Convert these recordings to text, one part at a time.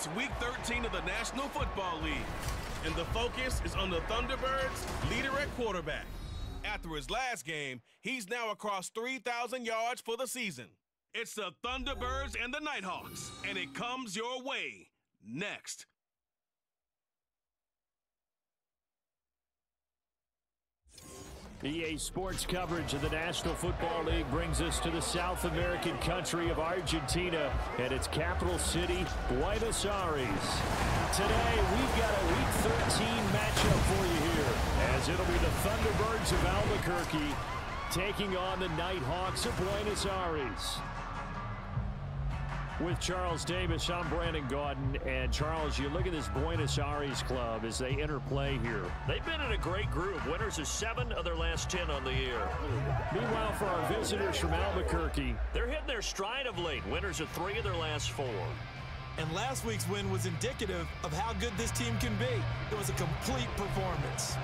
It's Week 13 of the National Football League, and the focus is on the Thunderbirds' leader at quarterback. After his last game, he's now across 3,000 yards for the season. It's the Thunderbirds and the Nighthawks, and it comes your way next. EA Sports coverage of the National Football League brings us to the South American country of Argentina and its capital city, Buenos Aires. Today, we've got a Week 13 matchup for you here, as it'll be the Thunderbirds of Albuquerque taking on the Nighthawks of Buenos Aires. With Charles Davis, I'm Brandon Gaudin. And Charles, you look at this Buenos Aires club as they enter play here. They've been in a great group. Winners of 7 of their last 10 on the year. Meanwhile, for our visitors from Albuquerque, they're hitting their stride of late. Winners of 3 of their last 4. And last week's win was indicative of how good this team can be. It was a complete performance.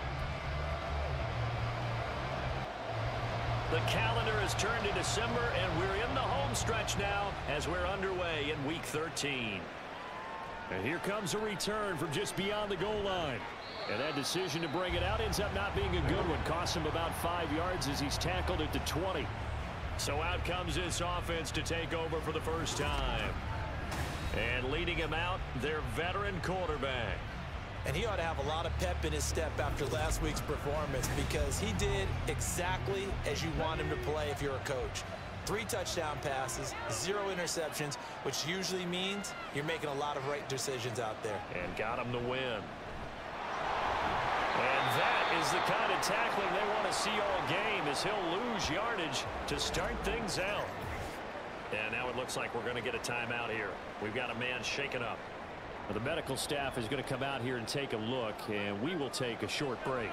The calendar has turned to December, and we're in the home stretch now as we're underway in Week 13. And here comes a return from just beyond the goal line. And that decision to bring it out ends up not being a good one. Costs him about 5 yards as he's tackled at the 20. So out comes this offense to take over for the first time. And leading him out, their veteran quarterback. And he ought to have a lot of pep in his step after last week's performance, because he did exactly as you want him to play if you're a coach. 3 touchdown passes, 0 interceptions, which usually means you're making a lot of right decisions out there. And got him to win. And that is the kind of tackling they want to see all game, as he'll lose yardage to start things out. And now it looks like we're going to get a timeout here. We've got a man shaken up. The medical staff is going to come out here and take a look, and we will take a short break.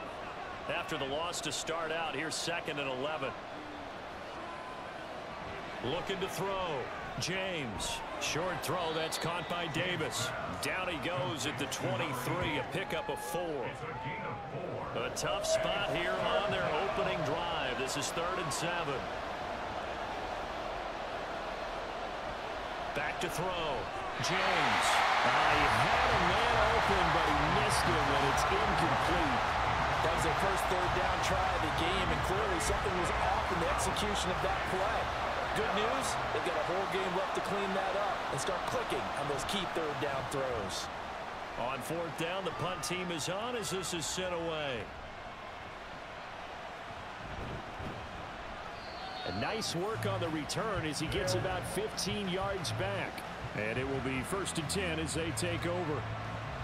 After the loss to start out, here's 2nd and 11. Looking to throw. James. Short throw, that's caught by Davis. Down he goes at the 23, a pickup of 4. A tough spot here on their opening drive. This is 3rd and 7. Back to throw. James. He had a man open, but he missed him, and it's incomplete. That was their first 3rd down try of the game, and clearly something was off in the execution of that play. Good news, they've got a whole game left to clean that up and start clicking on those key 3rd down throws. On 4th down, the punt team is on as this is sent away. A nice work on the return as he gets about 15 yards back. And it will be 1st and 10 as they take over.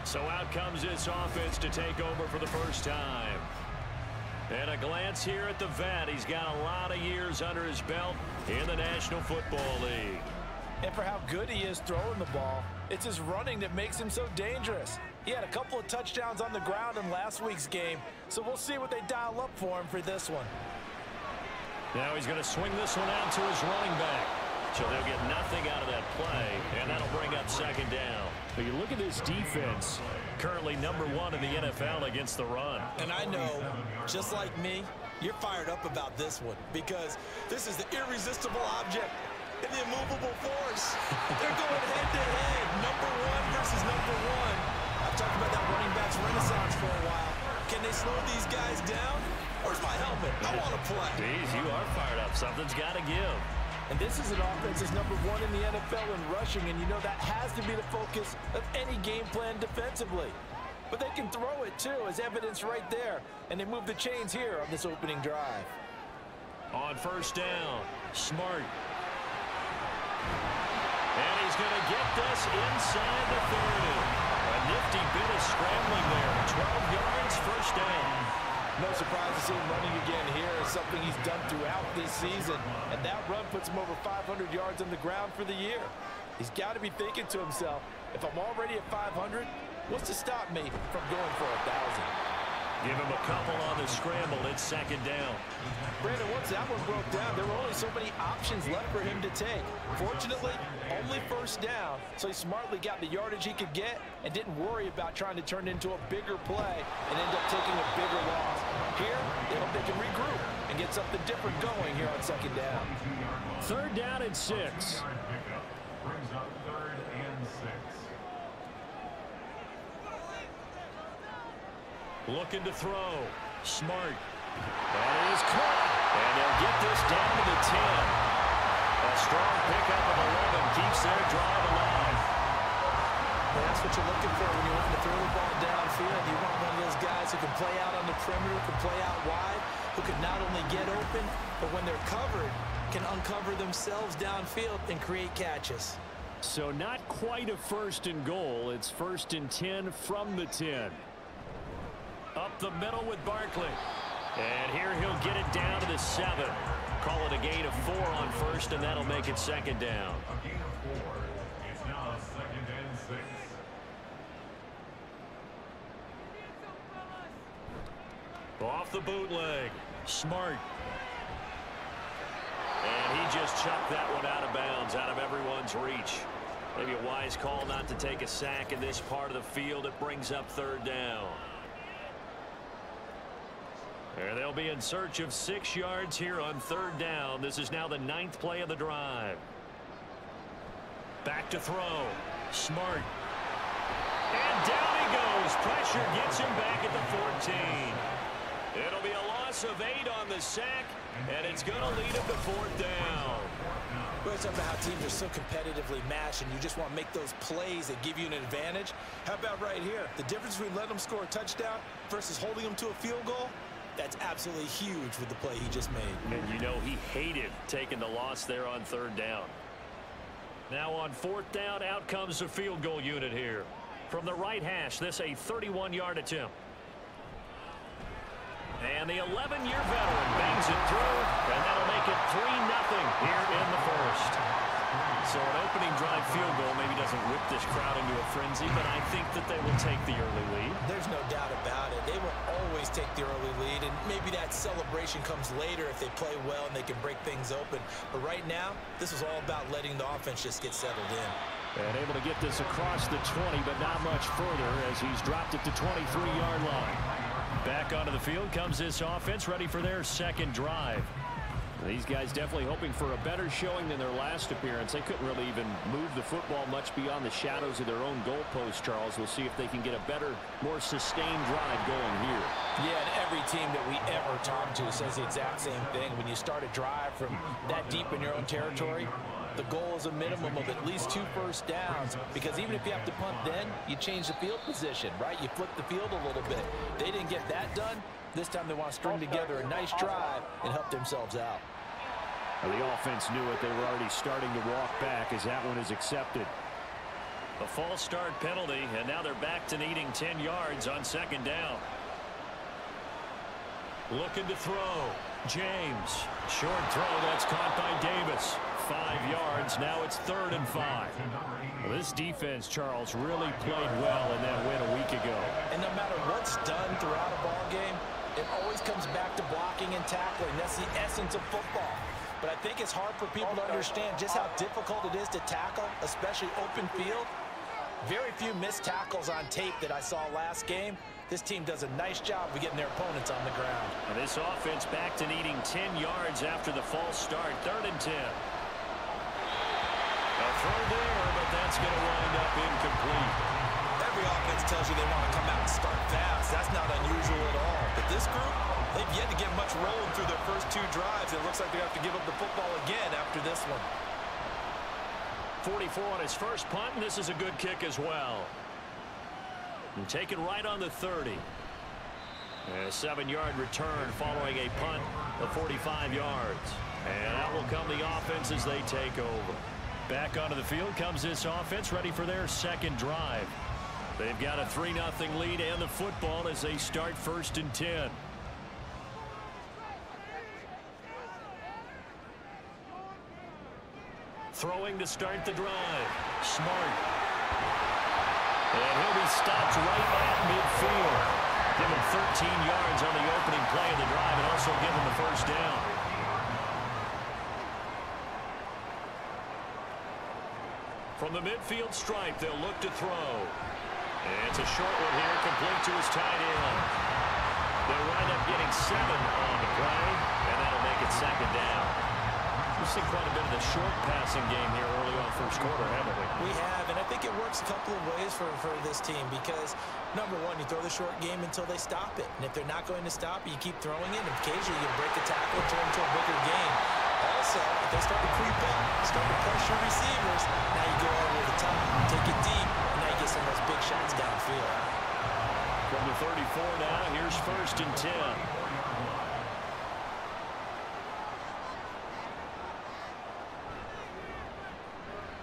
So out comes this offense to take over for the first time. And a glance here at the vet. He's got a lot of years under his belt in the National Football League. And for how good he is throwing the ball, it's his running that makes him so dangerous. He had a couple of touchdowns on the ground in last week's game, so we'll see what they dial up for him for this one. Now he's going to swing this one out to his running back. So they'll get nothing out of that play, and that'll bring up 2nd down. But you look at this defense. Currently #1 in the NFL against the run. And I know, just like me, you're fired up about this one, because this is the irresistible object and the immovable force. They're going head-to-head, #1 versus #1. I've talked about that running backs renaissance for a while. Can they slow these guys down? Where's my helmet? I want to play. Geez, you are fired up. Something's got to give. And this is an offense that's #1 in the NFL in rushing, and you know that has to be the focus of any game plan defensively. But they can throw it, too, as evidence right there. And they move the chains here on this opening drive. On 1st down, Smart. And he's going to get this inside the 30. A nifty bit of scrambling there. 12 yards, 1st down. No surprise to see him running again here. It's something he's done throughout this season. And that run puts him over 500 yards on the ground for the year. He's got to be thinking to himself, if I'm already at 500, what's to stop me from going for 1,000? Give him a couple on the scramble. It's 2nd down. Brandon, once that one broke down, there were only so many options left for him to take. Fortunately, only 1st down, so he smartly got the yardage he could get and didn't worry about trying to turn it into a bigger play and end up taking a bigger loss. Here, they hope they can regroup and get something different going here on 2nd down. 3rd down and 6. Brings up 3rd and 6. Looking to throw. Smart. That is caught. And they'll get this down to the 10. A strong pickup of 11 keeps their drive alive. Well, that's what you're looking for when you're looking to throw the ball downfield. You want one of those guys who can play out on the perimeter, can play out wide, who can not only get open, but when they're covered, can uncover themselves downfield and create catches. So not quite a 1st and goal. It's 1st and 10 from the 10. Up the middle with Barkley. And here he'll get it down to the 7. Call it a gain of 4 on 1st, and that'll make it 2nd down. A gain of 4. It's now 2nd and 6. Off the bootleg. Smart. And he just chucked that one out of bounds, out of everyone's reach. Maybe a wise call not to take a sack in this part of the field. It brings up 3rd down. And they'll be in search of 6 yards here on 3rd down. This is now the 9th play of the drive. Back to throw. Smart. And down he goes. Pressure gets him back at the 14. It'll be a loss of 8 on the sack, and it's going to lead him to 4th down. Well, it's about how teams are so competitively matched, and you just want to make those plays that give you an advantage. How about right here? The difference between letting them score a touchdown versus holding them to a field goal, that's absolutely huge with the play he just made. And you know he hated taking the loss there on 3rd down. Now on 4th down, out comes the field goal unit here. From the right hash, this a 31-yard attempt. And the 11-year veteran bangs it through, and that'll make it 3-0 here in the 1st. So an opening drive field goal maybe doesn't whip this crowd into a frenzy, but I think that they will take the early lead. There's no doubt about it. They will always take the early lead, and maybe that celebration comes later if they play well and they can break things open. But right now, this is all about letting the offense just get settled in. And able to get this across the 20, but not much further as he's dropped it to 23-yard line. Back onto the field comes this offense, ready for their 2nd drive. These guys definitely hoping for a better showing than their last appearance. They couldn't really even move the football much beyond the shadows of their own goalpost, Charles. We'll see if they can get a better, more sustained drive going here. Yeah, and every team that we ever talk to says the exact same thing. When you start a drive from that deep in your own territory, the goal is a minimum of at least 2 first downs, because even if you have to punt then, you change the field position, right? You flip the field a little bit. They didn't get that done. This time they want to string together a nice drive and help themselves out. Well, the offense knew it. They were already starting to walk back as that one is accepted. A false start penalty, and now they're back to needing 10 yards on 2nd down. Looking to throw. James. Short throw. That's caught by Davis. 5 yards. Now it's 3rd and 5. Well, this defense, Charles, really played well in that win a week ago. And no matter what's done throughout a ball game, it always comes back to blocking and tackling. That's the essence of football. But I think it's hard for people to understand just how difficult it is to tackle, especially open field. Very few missed tackles on tape that I saw last game. This team does a nice job of getting their opponents on the ground. And this offense back to needing 10 yards after the false start. 3rd and 10. A throw there, but that's going to wind up incomplete. Every offense tells you they want to come out and start fast. That's not unusual at all. But this group, they've yet to get much rolling through their first 2 drives. It looks like they have to give up the football again after this one. 44 on his first punt, and this is a good kick as well. And taken right on the 30. And a 7-yard return following a punt of 45 yards. And out will come the offense as they take over. Back onto the field comes this offense, ready for their 2nd drive. They've got a 3-0 lead and the football as they start 1st and 10. Throwing to start the drive. Smart. And he'll be stopped right at midfield. Give him 13 yards on the opening play of the drive and also give him the 1st down. From the midfield stripe, they'll look to throw. And it's a short one here, complete to his tight end. They'll wind up getting 7 on the play, and that'll make it 2nd down. We've seen quite a bit of the short passing game here early on first quarter, haven't we? We have, and I think it works a couple of ways for this team because, number one, you throw the short game until they stop it. And if they're not going to stop it, you keep throwing it, and occasionally you break a tackle and turn into a bigger game. Also, if they start to creep up, start to pressure receivers, now you go over the top, take it deep, and now you get some of those big shots downfield. From the 34 now, here's 1st and 10.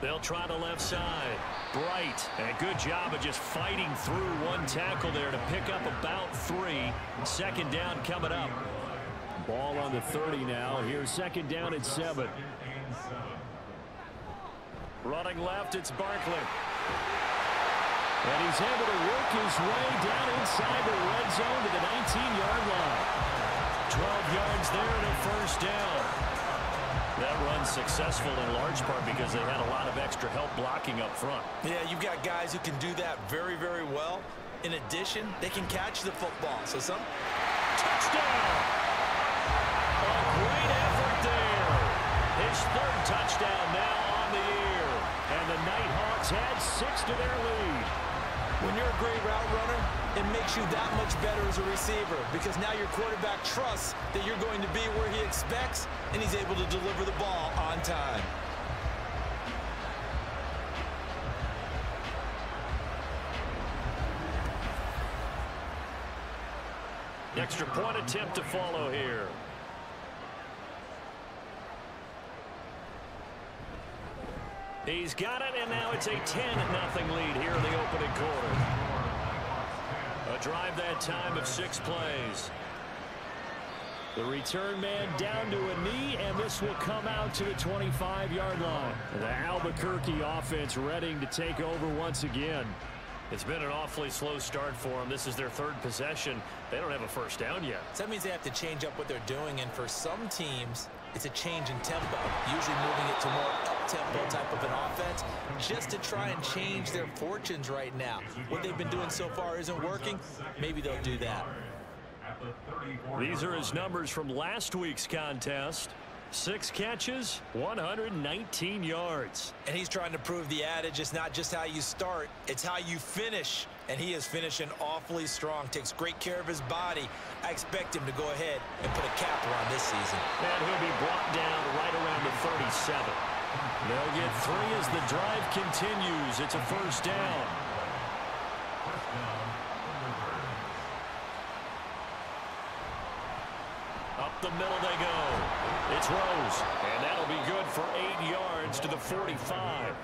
They'll try the left side. Bright. And a good job of just fighting through one tackle there to pick up about 3. 2nd down coming up. Ball on the 30 now. Here's 2nd down at 7. Running left, it's Barkley. And he's able to work his way down inside the red zone to the 19-yard line. 12 yards there and a 1st down. That run's successful in large part because they had a lot of extra help blocking up front. Yeah, you've got guys who can do that very, very well. In addition, they can catch the football. So some touchdown. A great effort there. His 3rd touchdown now on the year. And the Nighthawks add 6 to their lead. When you're a great route runner, it makes you that much better as a receiver because now your quarterback trusts that you're going to be where he expects, and he's able to deliver the ball on time. Extra point attempt to follow here. He's got it, and now it's a 10-0 lead here in the opening quarter. A drive that time of 6 plays. The return man down to a knee, and this will come out to the 25-yard line. The Albuquerque offense ready to take over once again. It's been an awfully slow start for them. This is their 3rd possession. They don't have a 1st down yet. So that means they have to change up what they're doing, and for some teams, it's a change in tempo, usually moving it to more up-tempo type of an offense, just to try and change their fortunes right now. What they've been doing so far isn't working. Maybe they'll do that. These are his numbers from last week's contest. 6 catches, 119 yards. And he's trying to prove the adage, it's not just how you start, it's how you finish. And he is finishing awfully strong, takes great care of his body. I expect him to go ahead and put a cap around this season. And he'll be brought down right around the 37. They'll get 3 as the drive continues. It's a 1st down. Up the middle they go. It's Rose, and that'll be good for 8 yards to the 45.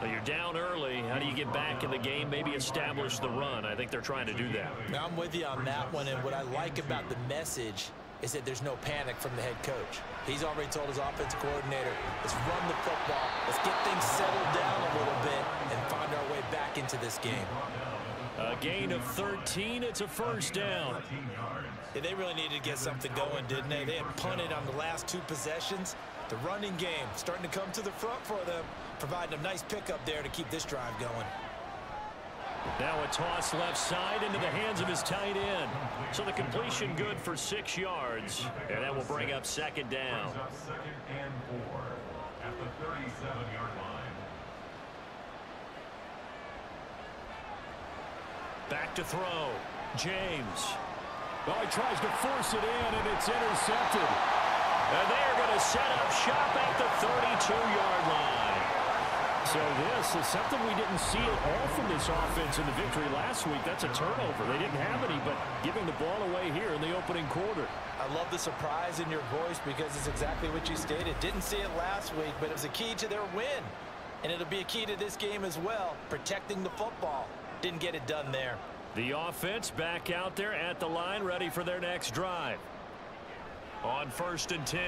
Now you're down early. How do you get back in the game, maybe establish the run? I think they're trying to do that. Now, I'm with you on that one, and what I like about the message is that there's no panic from the head coach. He's already told his offensive coordinator, let's run the football, let's get things settled down a little bit and find our way back into this game. A gain of 13. It's a 1st down. Yeah, they really needed to get something going, didn't they? They had punted on the last 2 possessions. The running game starting to come to the front for them, providing a nice pickup there to keep this drive going. Now a toss left side into the hands of his tight end. So the completion good for 6 yards, and that will bring up 2nd down. 2nd and 4 at the 37-yard line. Back to throw. James. Oh, he tries to force it in, and it's intercepted. And they're going to set up shop at the 32-yard line. So this is something we didn't see at all from this offense in the victory last week. That's a turnover. They didn't have any, but giving the ball away here in the opening quarter. I love the surprise in your voice because it's exactly what you stated. Didn't see it last week, but it was a key to their win. And it'll be a key to this game as well, protecting the football. Didn't get it done there. The offense back out there at the line, ready for their next drive. On 1st and 10,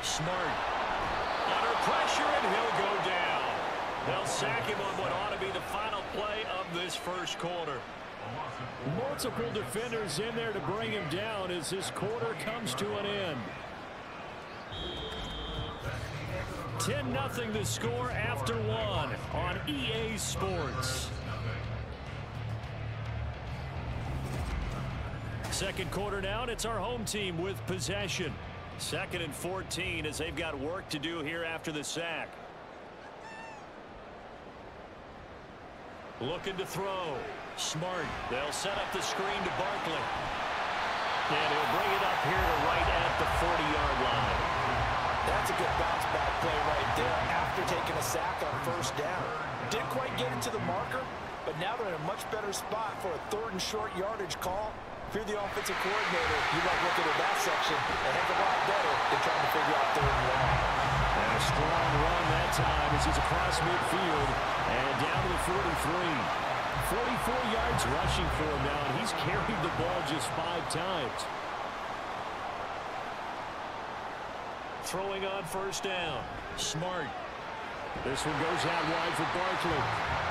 Smart. Under pressure, and he'll go down. They'll sack him on what ought to be the final play of this 1st quarter. Multiple defenders in there to bring him down as this quarter comes to an end. 10-0 the score after 1 on EA Sports. 2nd quarter now, and it's our home team with possession. 2nd and 14 as they've got work to do here after the sack. Looking to throw. Smart. They'll set up the screen to Barkley. And he'll bring it up here to right at the 40-yard line. That's a good bounce back play right there after taking a sack on 1st down. Didn't quite get it to the marker, but now they're in a much better spot for a 3rd and short yardage call. If you're the offensive coordinator, you might look at that section a heck of a lot better than trying to figure out 3rd and long. And a strong run that time as he's across midfield and down to the 43. 44 yards rushing for him now, and he's carried the ball just 5 times. Throwing on 1st down. Smart. This one goes out wide for Barkley.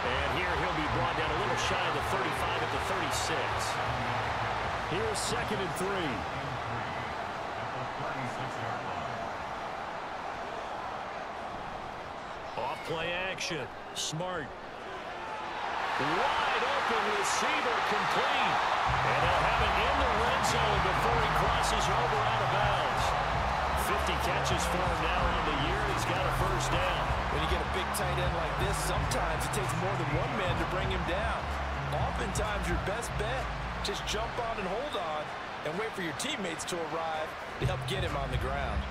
And here he'll be brought down a little shy of the 35 at the 36. Here's 2nd and 3. Off play action. Smart. Wide open receiver complete. And they'll have it in the red zone before he crosses over out of bounds. 50 catches for him now on the year. He's got a 1st down. When you get a big tight end like this, sometimes it takes more than one man to bring him down. Oftentimes your best bet, just jump on and hold on and wait for your teammates to arrive to help get him on the ground.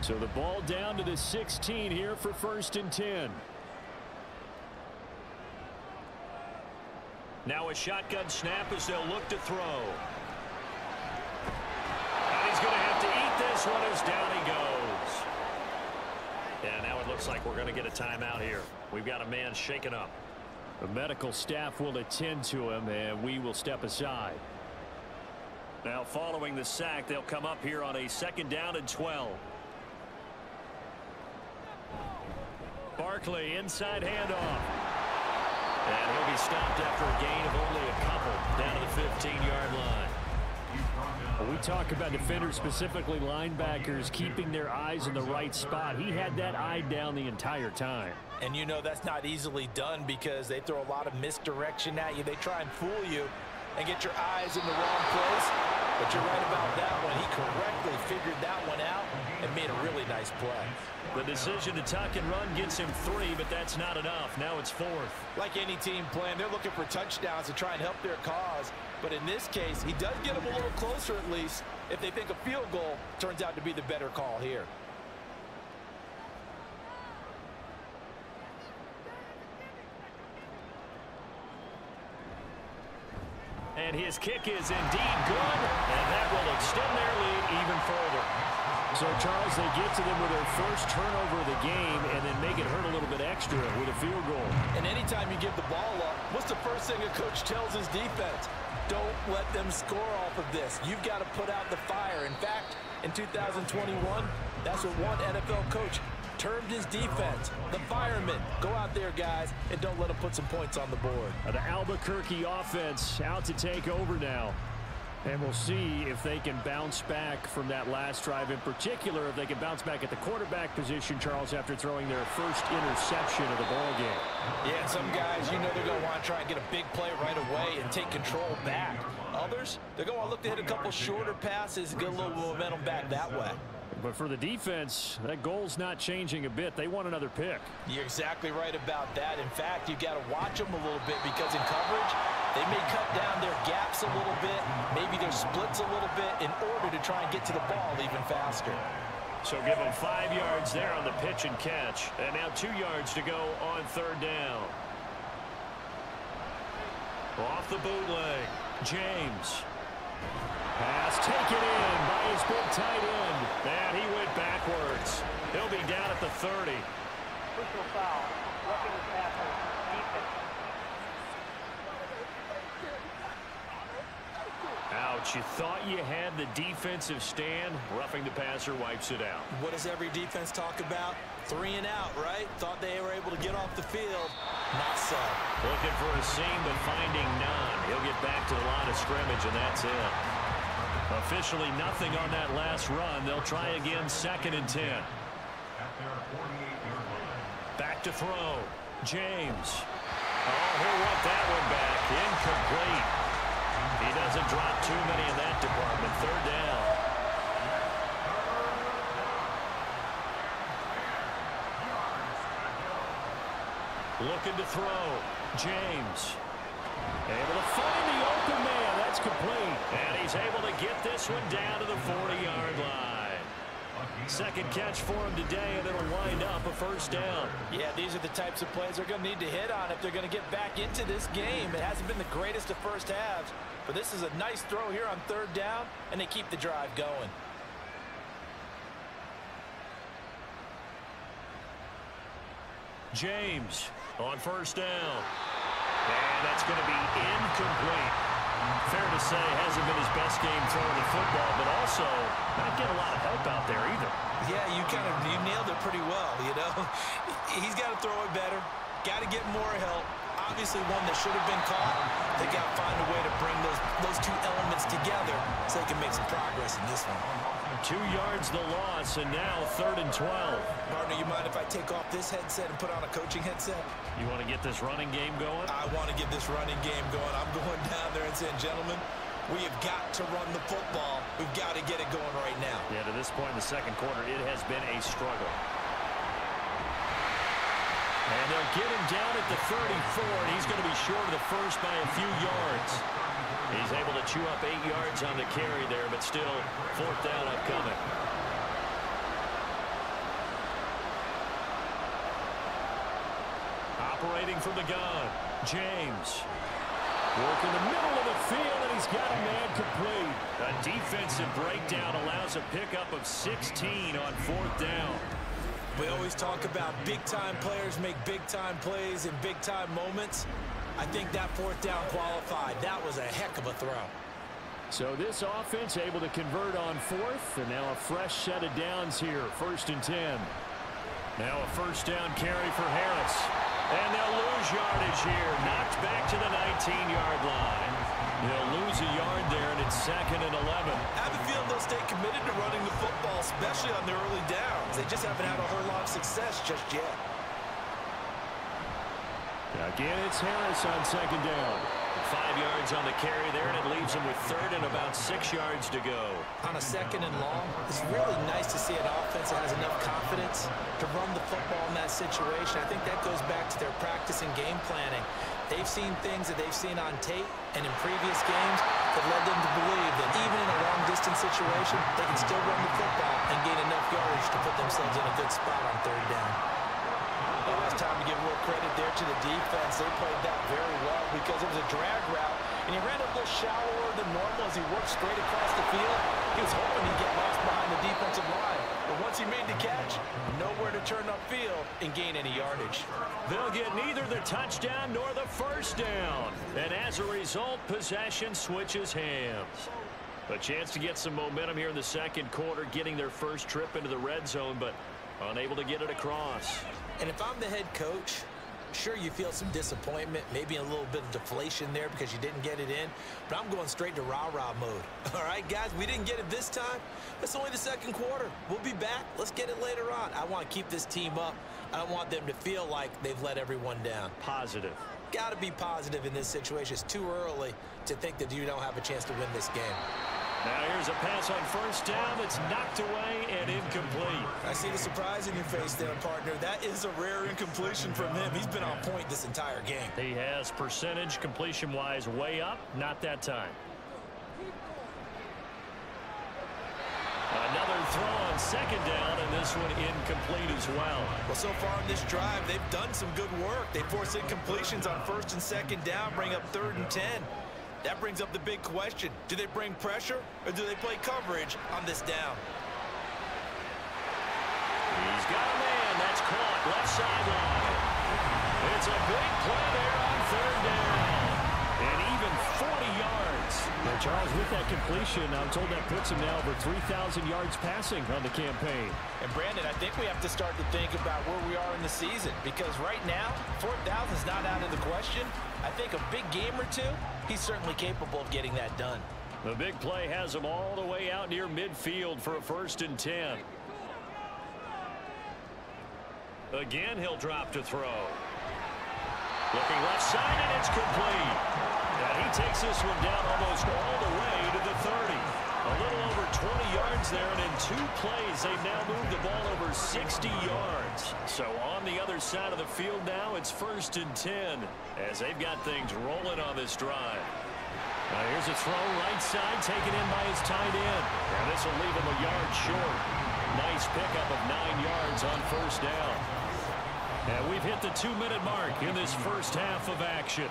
So the ball down to the 16 here for 1st and 10. Now a shotgun snap as they'll look to throw. And he's going to have to eat this one as down he goes. And now it looks like we're going to get a timeout here. We've got a man shaken up. The medical staff will attend to him, and we will step aside. Now following the sack, they'll come up here on a 2nd down and 12. Barkley, inside handoff. And he'll be stopped after a gain of only a couple down to the 15-yard line. When we talk about defenders, specifically linebackers, keeping their eyes in the right spot. He had that eye down the entire time. And you know that's not easily done because they throw a lot of misdirection at you. They try and fool you and get your eyes in the wrong place. But you're right about that one. He correctly figured that one out and made a really nice play. The decision to tuck and run gets him 3, but that's not enough. Now it's 4th. Like any team playing, they're looking for touchdowns to try and help their cause. But in this case, he does get them a little closer at least if they think a field goal turns out to be the better call here. And his kick is indeed good, and that will extend their lead even further. So, Charles, they get to them with their first turnover of the game and then make it hurt a little bit extra with a field goal. And anytime you give the ball up, what's the first thing a coach tells his defense? Don't let them score off of this. You've got to put out the fire. In fact, in 2021, that's what one NFL coach termed his defense. The firemen. Go out there, guys, and don't let them put some points on the board. The Albuquerque offense out to take over now. And we'll see if they can bounce back from that last drive. In particular, if they can bounce back at the quarterback position, Charles, after throwing their first interception of the ball game. Yeah, some guys, you know they're going to want to try and get a big play right away and take control back. Others, they're going to look to hit a couple shorter passes and get a little momentum back that way. But for the defense, that goal's not changing a bit. They want another pick. You're exactly right about that. In fact, you've got to watch them a little bit because in coverage, they may cut down their gaps a little bit, maybe their splits a little bit in order to try and get to the ball even faster. So give them 5 yards there on the pitch and catch. And now 2 yards to go on 3rd down. Off the bootleg, James. Pass taken in by his big tight end. And he went backwards. He'll be down at the 30. Personal foul. Roughing the passer. Defense. Ouch. You thought you had the defensive stand. Roughing the passer wipes it out. What does every defense talk about? 3 and out, right? Thought they were able to get off the field. Not so. Looking for a seam, but finding none. He'll get back to the line of scrimmage, and that's it. Officially nothing on that last run. They'll try again, 2nd and 10. At their 48-yard line. Back to throw. James. Oh, he'll want that one back. Incomplete. He doesn't drop too many in that department. Third down. Looking to throw. James. Able to find the open man. That's complete. And he's able to get this one down to the 40-yard line. Second catch for him today, and it'll wind up a first down. Yeah, these are the types of plays they're going to need to hit on if they're going to get back into this game. It hasn't been the greatest of first halves, but this is a nice throw here on third down, and they keep the drive going. James on first down. And that's going to be incomplete. Fair to say, hasn't been his best game throwing the football, but also not getting a lot of help out there either. Yeah, you nailed it pretty well, you know. He's got to throw it better. Got to get more help. Obviously one that should have been caught. They got to find a way to bring those two elements together so they can make some progress in this one. 2 yards the loss, and now 3rd and 12. Partner, you mind if I take off this headset and put on a coaching headset? You want to get this running game going? I want to get this running game going. I'm going down there and saying, gentlemen, we have got to run the football. We've got to get it going right now. Yeah, to this point in the second quarter, it has been a struggle. And they'll get him down at the 34, and he's going to be short of the first by a few yards. He's able to chew up 8 yards on the carry there, but still 4th down upcoming. Operating from the gun, James. Working the middle of the field, and he's got a man complete. A defensive breakdown allows a pickup of 16 on 4th down. We always talk about big-time players make big-time plays in big-time moments. I think that 4th down qualified. That was a heck of a throw. So this offense able to convert on 4th, and now a fresh set of downs here. 1st and 10. Now a first down carry for Harris. And they'll lose yardage here. Knocked back to the 19-yard line. They'll lose a yard there, and it's 2nd and 11. I have a feeling they'll stay committed to running the football, especially on their early downs. They just haven't had a whole lot of success just yet. Again, it's Harris on 2nd down. 5 yards on the carry there, and it leaves him with 3rd and about 6 yards to go. On a 2nd and long, it's really nice to see an offense that has enough confidence to run the football in that situation. I think that goes back to their practice and game planning. They've seen things that they've seen on tape and in previous games that led them to believe that even in a long-distance situation, they can still run the football and gain enough yardage to put themselves in a good spot on 3rd down. Well, it's time to give a little credit there to the defense. They played that very well because it was a drag route, and he ran a little shallower than normal as he worked straight across the field. He was hoping he'd get lost behind the defensive line, but once he made the catch, nowhere to turn upfield and gain any yardage. They'll get neither the touchdown nor the first down, and as a result, possession switches hands. A chance to get some momentum here in the second quarter, getting their first trip into the red zone, but unable to get it across. And if I'm the head coach, sure, you feel some disappointment, maybe a little bit of deflation there because you didn't get it in, but I'm going straight to rah-rah mode. All right, guys, we didn't get it this time. It's only the second quarter. We'll be back. Let's get it later on. I want to keep this team up. I don't want them to feel like they've let everyone down. Positive. Got to be positive in this situation. It's too early to think that you don't have a chance to win this game. Now here's a pass on first down that's knocked away and incomplete. I see the surprise in your face there, partner. That is a rare incompletion from him. He's been on point this entire game. He has percentage completion-wise way up, not that time. Another throw on 2nd down, and this one incomplete as well. Well, so far in this drive, they've done some good work. They force incompletions on 1st and 2nd down, bring up 3rd and 10. That brings up the big question. Do they bring pressure or do they play coverage on this down? He's got a man. That's caught left sideline. It's a big play there on 3rd down. And even 40 yards. Now, Charles, with that completion, I'm told that puts him now over 3,000 yards passing on the campaign. And, Brandon, I think we have to start to think about where we are in the season because right now, 4,000 is not out of the question. I think a big game or two, he's certainly capable of getting that done. The big play has him all the way out near midfield for a 1st and 10. Again, he'll drop to throw. Looking left side, and it's complete. And he takes this one down almost all the way to the 30. A little over 20 yards there, and in 2 plays, they've now moved the ball over 60 yards. So on the other side of the field now, it's 1st and 10 as they've got things rolling on this drive. Now here's a throw right side, taken in by his tight end. And this will leave him a yard short. Nice pickup of 9 yards on 1st down. And we've hit the 2-minute mark in this first half of action.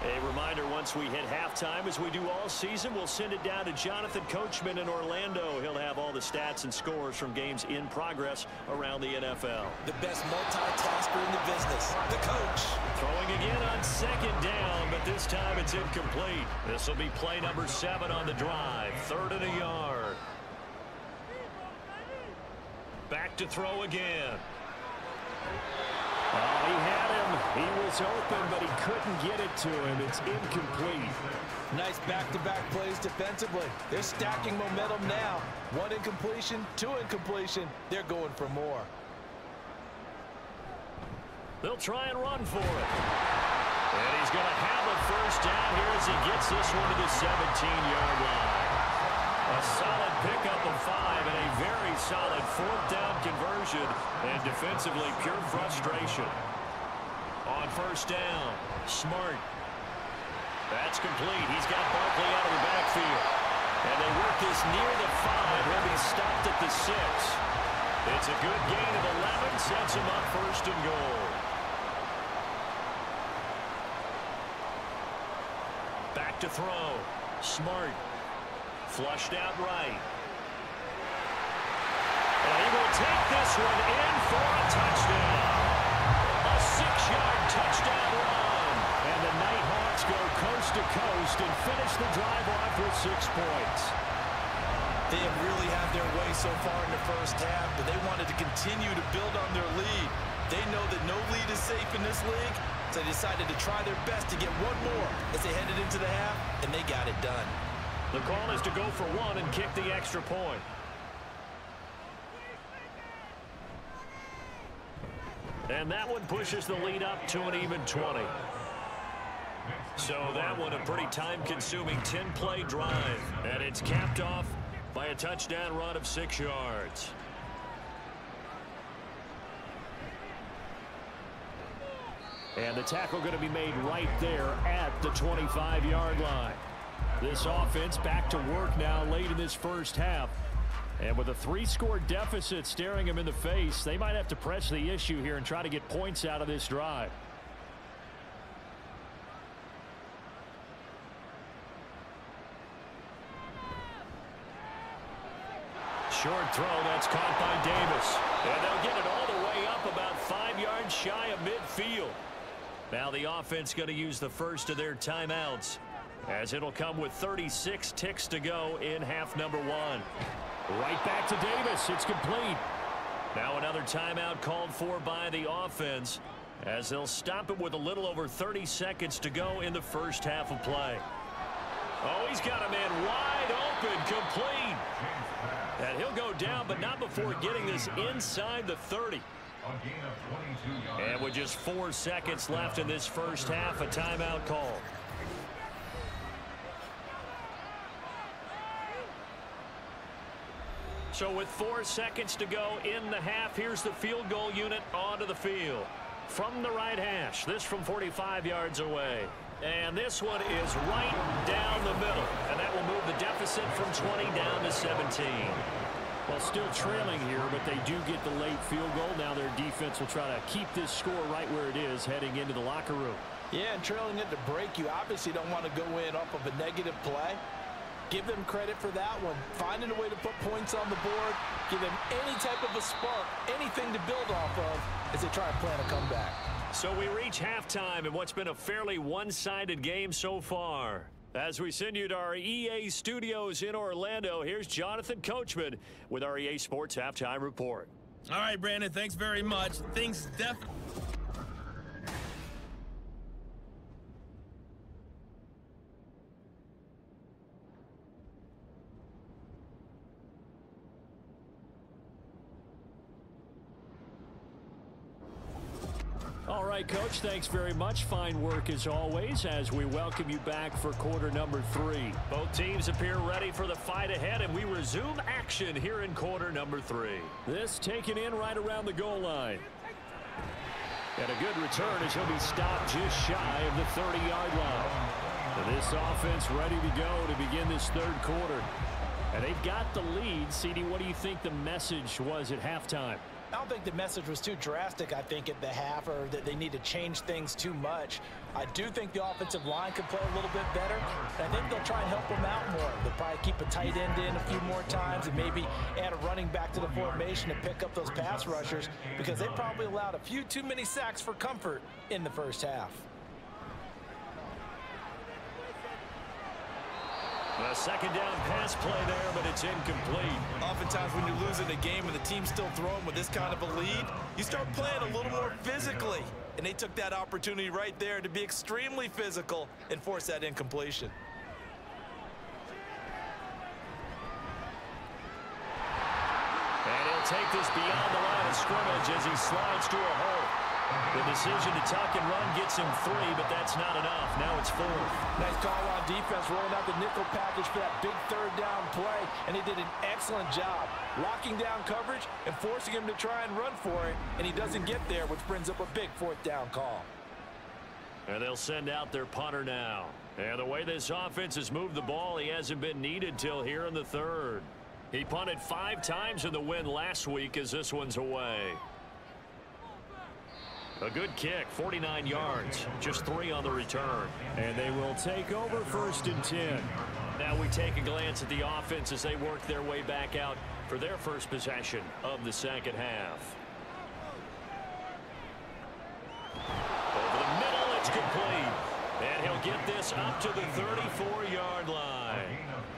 A reminder, once we hit halftime, as we do all season, we'll send it down to Jonathan Coachman in Orlando. He'll have all the stats and scores from games in progress around the NFL. The best multitasker in the business, the coach. Throwing again on 2nd down, but this time it's incomplete. This will be play number 7 on the drive. 3rd and a yard. Back to throw again. Oh, he had him. He was open, but he couldn't get it to him. It's incomplete. Nice back-to-back plays defensively. They're stacking momentum now. 1 incompletion, 2 incompletion. They're going for more. They'll try and run for it. And he's going to have a 1st down here as he gets this one to the 17-yard line. A solid pickup of 5 and a very solid 4th down conversion, and defensively pure frustration. On 1st down, Smart. That's complete. He's got Barkley out of the backfield. And they work this near the 5. He'll be stopped at the 6. It's a good gain of 11, sets him up 1st and goal. Back to throw. Smart. Flushed out right. And he will take this one in for a touchdown. A 6-yard touchdown run. And the Nighthawks go coast to coast and finish the drive off with 6 points. They have really had their way so far in the first half, but they wanted to continue to build on their lead. They know that no lead is safe in this league, so they decided to try their best to get one more as they headed into the half, and they got it done. The call is to go for 1 and kick the extra point. And that one pushes the lead up to an even 20. So that one a pretty time-consuming 10-play drive. And it's capped off by a touchdown run of 6 yards. And the tackle going to be made right there at the 25-yard line. This offense back to work now late in this first half. And with a 3-score deficit staring them in the face, they might have to press the issue here and try to get points out of this drive. Short throw, that's caught by Davis. And they'll get it all the way up about 5 yards shy of midfield. Now the offense going to use the first of their timeouts, as it'll come with 36 ticks to go in half number 1. Right back to Davis. It's complete. Now another timeout called for by the offense, as they'll stop it with a little over 30 seconds to go in the first half of play. Oh, he's got a man wide open, complete. And he'll go down, but not before getting this inside the 30. And with just 4 seconds left in this first half, a timeout call. So with 4 seconds to go in the half, here's the field goal unit onto the field. From the right hash, this from 45 yards away. And this one is right down the middle. And that will move the deficit from 20 down to 17. Well, still trailing here, but they do get the late field goal. Now their defense will try to keep this score right where it is heading into the locker room. Yeah, and trailing at the break, you obviously don't want to go in off of a negative play. Give them credit for that one. Finding a way to put points on the board. Give them any type of a spark, anything to build off of as they try to plan a comeback. So we reach halftime in what's been a fairly one-sided game so far. As we send you to our EA studios in Orlando, here's Jonathan Coachman with our EA Sports Halftime Report. All right, Brandon, thanks very much. Things definitely... All right, right, Coach. Thanks very much. Fine work as always as we welcome you back for quarter number 3. Both teams appear ready for the fight ahead, and we resume action here in quarter number 3. This taken in right around the goal line. And a good return as he'll be stopped just shy of the 30-yard line. And this offense ready to go to begin this third quarter. And they've got the lead. CD, what do you think the message was at halftime? I don't think the message was too drastic, I think, at the half, or that they need to change things too much. I do think the offensive line could play a little bit better. And I think they'll try and help them out more. They'll probably keep a tight end in a few more times and maybe add a running back to the formation to pick up those pass rushers, because they probably allowed a few too many sacks for comfort in the first half. A second down pass play there, but it's incomplete. Oftentimes when you're losing a game and the team's still throwing with this kind of a lead, you start playing a little more physically. And they took that opportunity right there to be extremely physical and force that incompletion. And he'll take this beyond the line of scrimmage as he slides to a hole. The decision to tuck and run gets him 3, but that's not enough. Now it's 4. Nice call on defense, rolling out the nickel package for that big third down play, and he did an excellent job locking down coverage and forcing him to try and run for it, and he doesn't get there, which brings up a big fourth down call. And they'll send out their punter now. And the way this offense has moved the ball, he hasn't been needed till here in the third. He punted 5 times in the win last week as this one's away. A good kick, 49 yards, just 3 on the return. And they will take over 1st and 10. Now we take a glance at the offense as they work their way back out for their first possession of the second half. Over the middle, it's complete. And he'll get this up to the 34-yard line.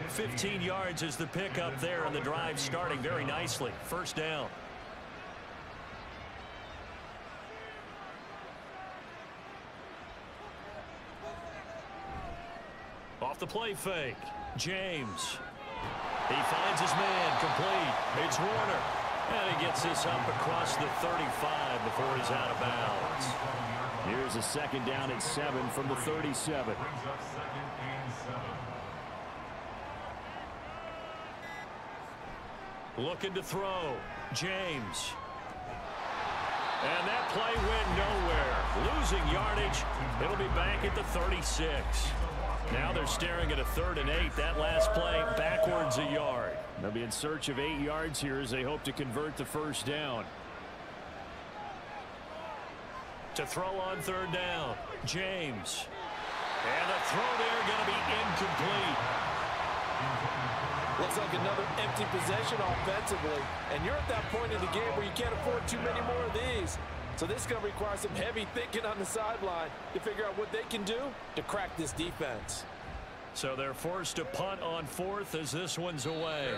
15 yards is the pickup there, and the drive starting very nicely. First down. Off the play fake, James. He finds his man, complete. It's Warner. And he gets this up across the 35 before he's out of bounds. Here's a second down at 7 from the 37. Looking to throw, James. And that play went nowhere. Losing yardage. It'll be back at the 36. Now they're staring at a 3rd and 8. That last play backwards a yard. They'll be in search of 8 yards here as they hope to convert the first down. To throw on 3rd down, James. And the throw there going to be incomplete. Looks like another empty possession offensively. And you're at that point in the game where you can't afford too many more of these. So this is going to require some heavy thinking on the sideline to figure out what they can do to crack this defense. So they're forced to punt on 4th as this one's away.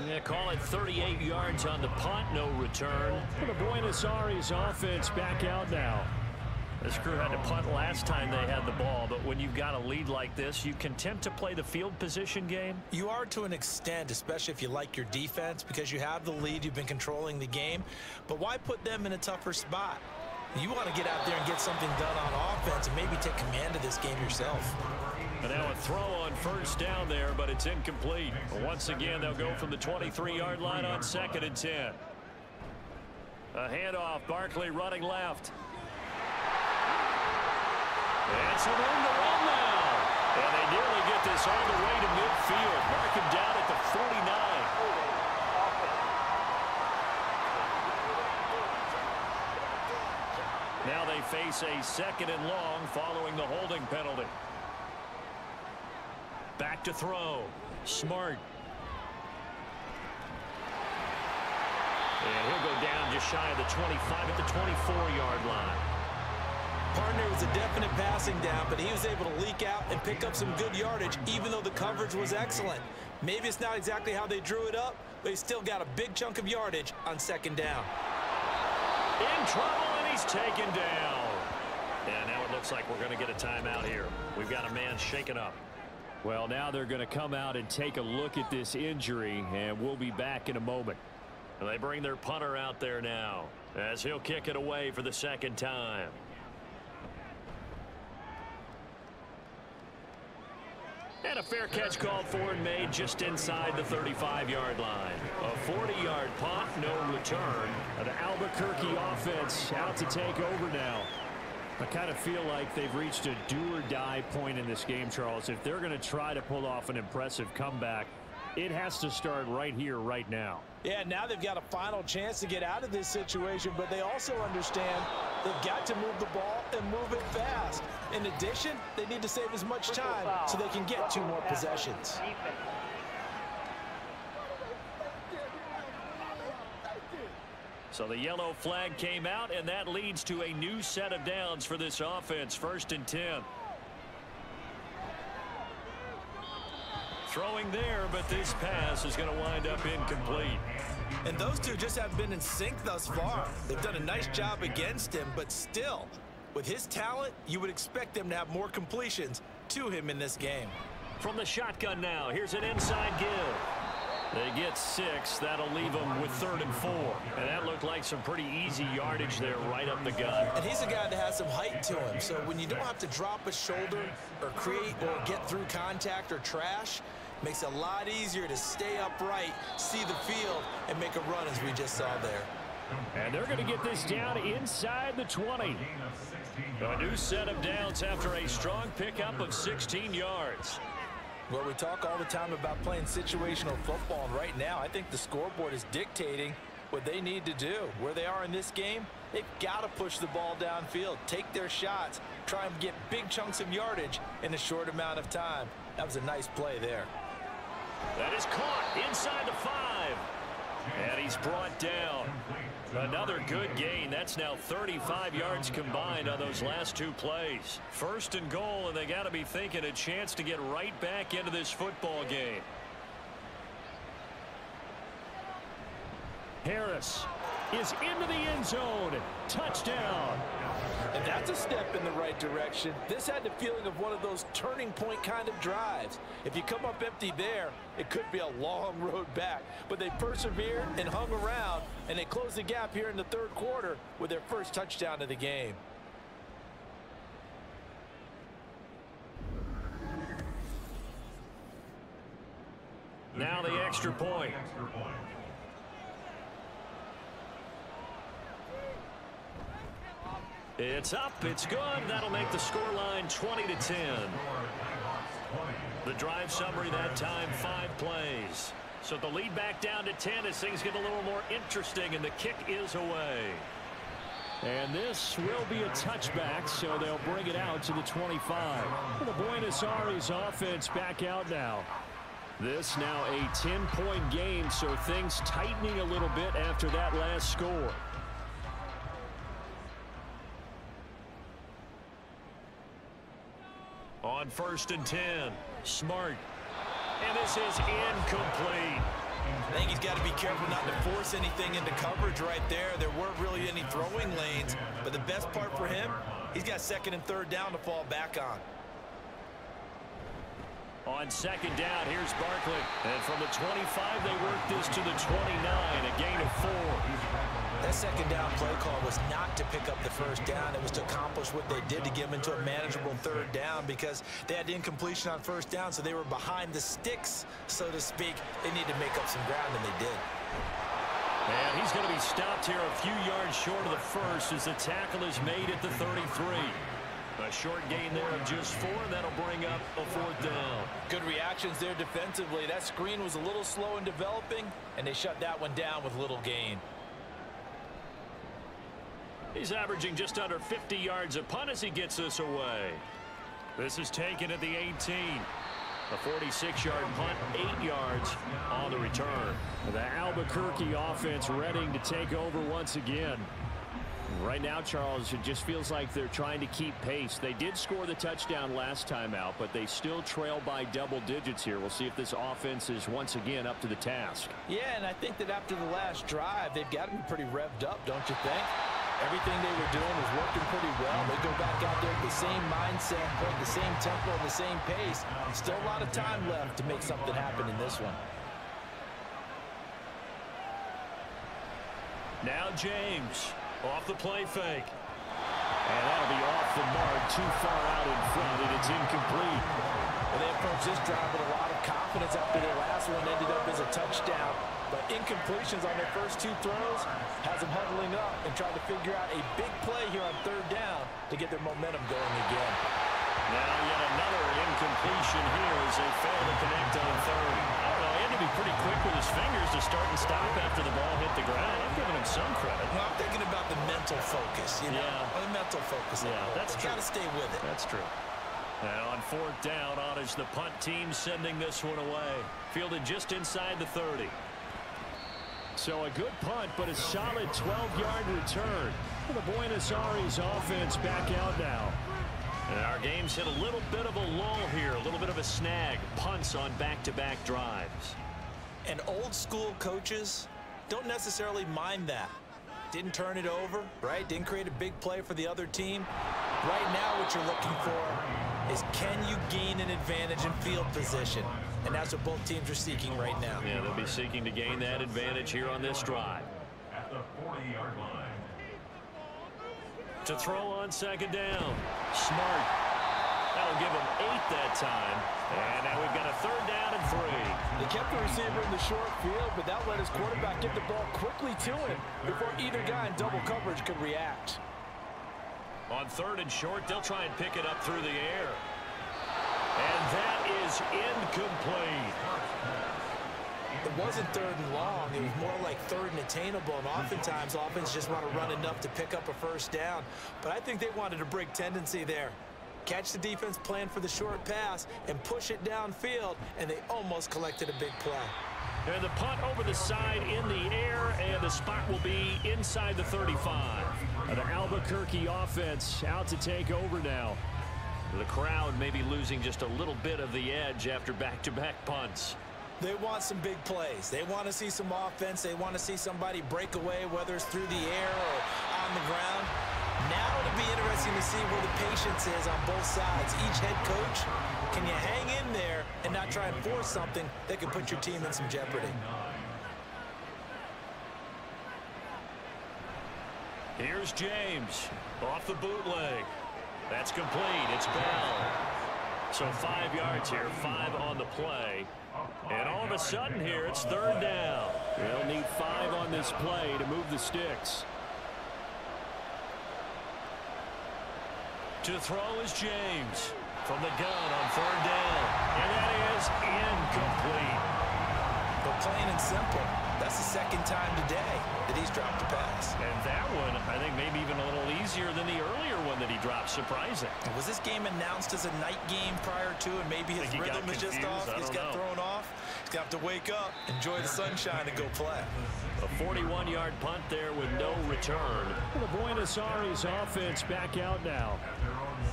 Yeah, call it 38 yards on the punt, no return. The Buenos Aires offense back out now. This crew had to punt last time they had the ball, but when you've got a lead like this, you content to play the field position game? You are to an extent, especially if you like your defense, because you have the lead, you've been controlling the game. But why put them in a tougher spot? You want to get out there and get something done on offense and maybe take command of this game yourself. And now a throw on 1st down there, but it's incomplete. Once again, they'll go from the 23-yard line on 2nd and 10. A handoff, Barkley running left. And some room to run now. And they nearly get this all the way to midfield. Mark him down at the 49. Now they face a 2nd and long following the holding penalty. Back to throw. Smart. And he'll go down just shy of the 25 at the 24-yard line. Partner was a definite passing down, but he was able to leak out and pick up some good yardage, even though the coverage was excellent. Maybe it's not exactly how they drew it up, but he still got a big chunk of yardage on 2nd down. In trouble, and he's taken down. And now it looks like we're going to get a timeout here. We've got a man shaken up. Well, now they're going to come out and take a look at this injury, and we'll be back in a moment. And they bring their punter out there now as he'll kick it away for the 2nd time. And a fair catch called for and made just inside the 35-yard line. A 40-yard punt, no return. The Albuquerque offense out to take over now. I kind of feel like they've reached a do-or-die point in this game, Charles. If they're going to try to pull off an impressive comeback, it has to start right here, right now. Yeah, now they've got a final chance to get out of this situation, but they also understand they've got to move the ball and move it fast. In addition, they need to save as much time so they can get 2 more possessions. So the yellow flag came out, and that leads to a new set of downs for this offense. 1st and 10. Throwing there, but this pass is going to wind up incomplete. And those two just haven't been in sync thus far. They've done a nice job against him, but still, with his talent, you would expect them to have more completions to him in this game. From the shotgun now, here's an inside give. They get 6. That'll leave them with 3rd and 4. And that looked like some pretty easy yardage there right up the gut. And he's a guy that has some height to him. So when you don't have to drop a shoulder or create or get through contact or trash, makes it a lot easier to stay upright, see the field, and make a run as we just saw there. And they're going to get this down inside the 20. A new set of downs after a strong pickup of 16 yards. Well, we talk all the time about playing situational football, and right now I think the scoreboard is dictating what they need to do. Where they are in this game, they've got to push the ball downfield, take their shots, try and get big chunks of yardage in a short amount of time. That was a nice play there. That is caught inside the 5. And he's brought down. Another good gain. That's now 35 yards combined on those last 2 plays. 1st and goal, and they got to be thinking a chance to get right back into this football game. Harris is into the end zone. Touchdown. And that's a step in the right direction. This had the feeling of one of those turning point kind of drives. If you come up empty there, it could be a long road back. But they persevered and hung around, and they closed the gap here in the 3rd quarter with their first touchdown of the game. Now the extra point. It's up, it's good. That'll make the scoreline 20-10. The drive summary that time, 5 plays. So the lead back down to 10 as things get a little more interesting, and the kick is away. And this will be a touchback, so they'll bring it out to the 25. The Buenos Aires offense back out now. This now a 10-point game, so things tightening a little bit after that last score. On 1st and 10, Smart. And this is incomplete. I think he's got to be careful not to force anything into coverage right there. There weren't really any throwing lanes, but the best part for him, he's got 2nd and 3rd down to fall back on. On 2nd down, here's Barkley. And from the 25, they work this to the 29, a gain of 4. That 2nd down play call was not to pick up the 1st down. It was to accomplish what they did to get them into a manageable 3rd down because they had incompletion on 1st down, so they were behind the sticks, so to speak. They need to make up some ground, and they did. And he's going to be stopped here a few yards short of the 1st as the tackle is made at the 33. A short gain there of just 4, and that'll bring up a 4th down. Good reactions there defensively. That screen was a little slow in developing, and they shut that one down with little gain. He's averaging just under 50 yards a punt as he gets this away. This is taken at the 18. A 46-yard punt, 8 yards on the return. The Albuquerque offense ready to take over once again. Right now, Charles, it just feels like they're trying to keep pace. They did score the touchdown last time out, but they still trail by double digits here. We'll see if this offense is once again up to the task. Yeah, and I think that after the last drive, they've got to be pretty revved up, don't you think? Everything they were doing was working pretty well. They go back out there with the same mindset, the same tempo, and the same pace. Still a lot of time left to make something happen in this one. Now James. Off the play fake. And that'll be off the mark, too far out in front, and it's incomplete. And they approached this drive with a lot of confidence after their last one ended up as a touchdown. But incompletions on their first 2 throws has them huddling up and trying to figure out a big play here on 3rd down to get their momentum going again. Now yet another incompletion here as they fail to connect on 3rd. I don't know, he had to be pretty quick with his fingers to start and stop after the ball hit the ground. I'm giving him some credit. Well, I'm thinking about the mental focus, you know? Yeah. The mental focus. Yeah, that's true. Got to stay with it. That's true. Now on 4th down, on is the punt team sending this one away. Fielded just inside the 30. So a good punt, but a solid 12-yard return. The Buenos Aires offense back out now. And our game's hit a little bit of a lull here, a little bit of a snag. Punts on back-to-back drives. And old-school coaches don't necessarily mind that. Didn't turn it over, right? Didn't create a big play for the other team. Right now what you're looking for is, can you gain an advantage in field position? And that's what both teams are seeking right now. Yeah, they'll be seeking to gain that advantage here on this drive. At the 40-yard line. To throw on 2nd down. Smart. That'll give him 8 that time. And now we've got a 3rd down and 3. They kept the receiver in the short field, but that let his quarterback get the ball quickly to him before either guy in double coverage could react. On 3rd and short, they'll try and pick it up through the air. And that is incomplete. It wasn't 3rd and long. It was more like 3rd and attainable. And oftentimes, offense just want to run enough to pick up a 1st down. But I think they wanted a break tendency there. Catch the defense plan for the short pass and push it downfield, and they almost collected a big play. And the punt over the side in the air, and the spot will be inside the 35. The Albuquerque offense out to take over now. The crowd may be losing just a little bit of the edge after back-to-back punts. They want some big plays. They want to see some offense. They want to see somebody break away, whether it's through the air or on the ground. Now it'll be interesting to see where the patience is on both sides. Each head coach, can you hang in there and not try and force something that could put your team in some jeopardy? Here's James off the bootleg. That's complete. It's Bell. So 5 yards here, 5 on the play. And all of a sudden here, it's 3rd down. They'll need 5 on this play to move the sticks. To throw is James from the gun on 3rd down. And that is incomplete. But plain and simple, that's the 2nd time today that he's dropped a pass. And that one, I think, maybe even a little easier than the earlier one that he dropped. Surprising. Was this game announced as a night game prior to, and maybe his rhythm is just off? He's got thrown off. He's got to wake up, enjoy the sunshine, and go play. A 41-yard punt there with no return. The Buenos Aires offense back out now.